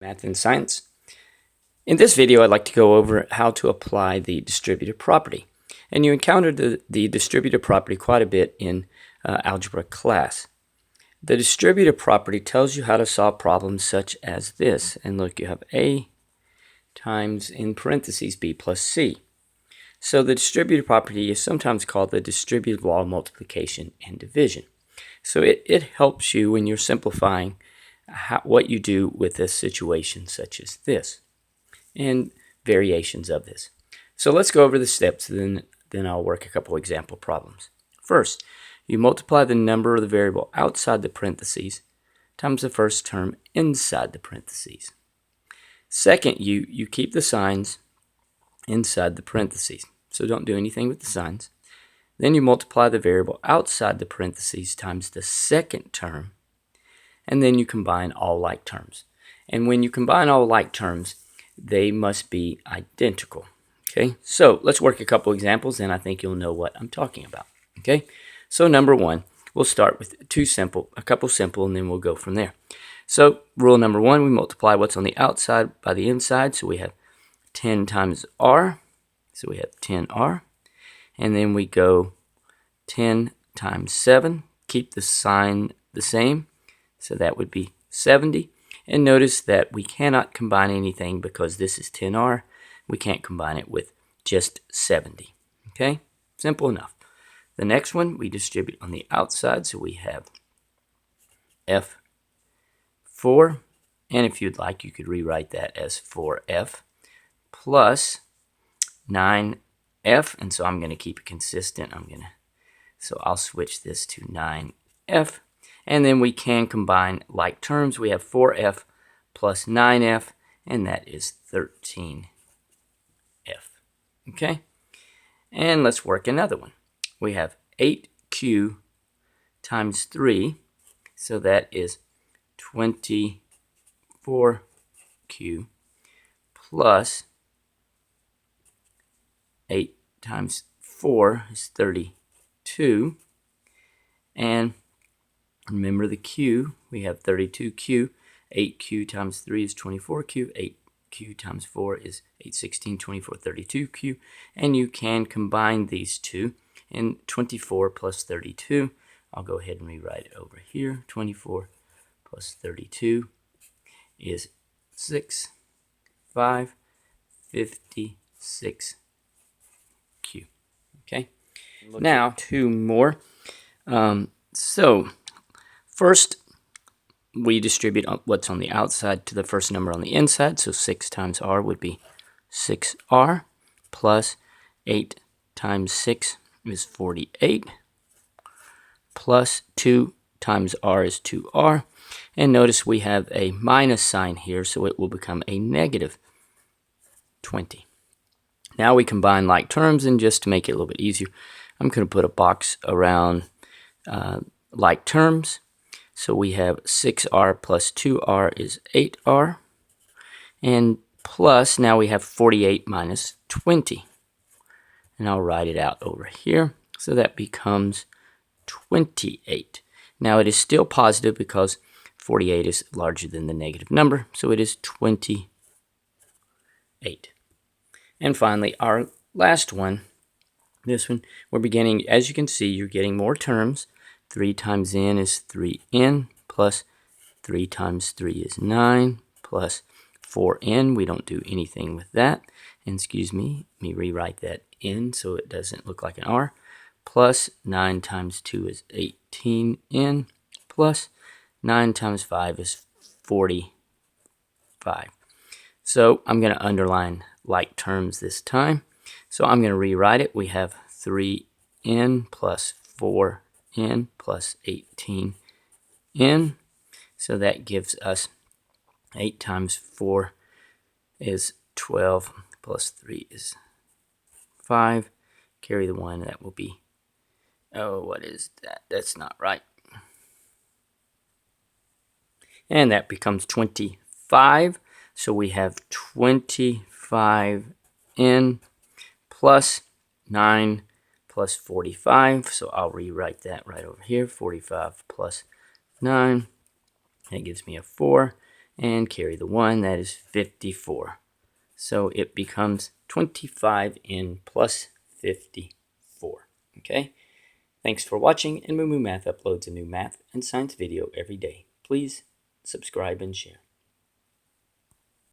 Math and Science. In this video, I'd like to go over how to apply the distributive property. And you encountered the distributive property quite a bit in algebra class. The distributive property tells you how to solve problems such as this. And look, you have A times, in parentheses, B plus C. So the distributive property is sometimes called the distributive law of multiplication and division. So it helps you when you're simplifying what you do with a situation such as this and variations of this. So let's go over the steps, then I'll work a couple example problems. First, you multiply the number of the variable outside the parentheses times the first term inside the parentheses. Second, you keep the signs inside the parentheses, so don't do anything with the signs. Then you multiply the variable outside the parentheses times the second term, and then you combine all like terms. And when you combine all like terms, they must be identical. Okay, so let's work a couple examples, and I think you'll know what I'm talking about. Okay, so number one, we'll start with a couple simple, and then we'll go from there. So rule number one, we multiply what's on the outside by the inside, so we have 10 times r, so we have 10r, and then we go 10 times 7, keep the sign the same, so that would be 70. And notice that we cannot combine anything because this is 10r. We can't combine it with just 70. Okay, simple enough. The next one we distribute on the outside, so we have f4, and if you'd like, you could rewrite that as 4f plus 9f, and so I'm going to keep it consistent. So I'll switch this to 9f. And then we can combine like terms. We have 4f plus 9f, and that is 13f. Okay? And let's work another one. We have 8q times 3, so that is 24q plus 8 times 4 is 32, and remember the q, we have 32q, 8q times 3 is 24q, 8q times 4 is 8, 16, 24, 32q, and you can combine these two, and 24 plus 32, I'll go ahead and rewrite it over here, 24 plus 32 is 6, 5, 56q. Okay, now two more. So first, we distribute what's on the outside to the first number on the inside. So 6 times r would be 6r plus 8 times 6 is 48 plus 2 times r is 2r. And notice we have a minus sign here, so it will become a negative 20. Now we combine like terms, and just to make it a little bit easier, I'm going to put a box around like terms. So we have 6r plus 2r is 8r, and plus, now we have 48 minus 20. And I'll write it out over here. So that becomes 28. Now it is still positive because 48 is larger than the negative number, so it is 28. And finally, our last one, this one, we're beginning, as you can see, you're getting more terms. 3 times n is 3n, plus 3 times 3 is 9, plus 4n. We don't do anything with that. And excuse me, let me rewrite that n so it doesn't look like an r. Plus 9 times 2 is 18n, plus 9 times 5 is 45. So I'm going to underline like terms this time. So I'm going to rewrite it. We have 3n plus 4n plus 18n. So that gives us 8 times 4 is 12 plus 3 is 5. Carry the 1, that will be, oh, what is that? That's not right. And that becomes 25. So we have 25n plus 9 plus 45. So I'll rewrite that right over here. 45 plus 9. That gives me a 4. and carry the 1, that is 54. So it becomes 25n plus 54. Okay? Thanks for watching, and Moo Moo Math uploads a new math and science video every day. Please subscribe and share.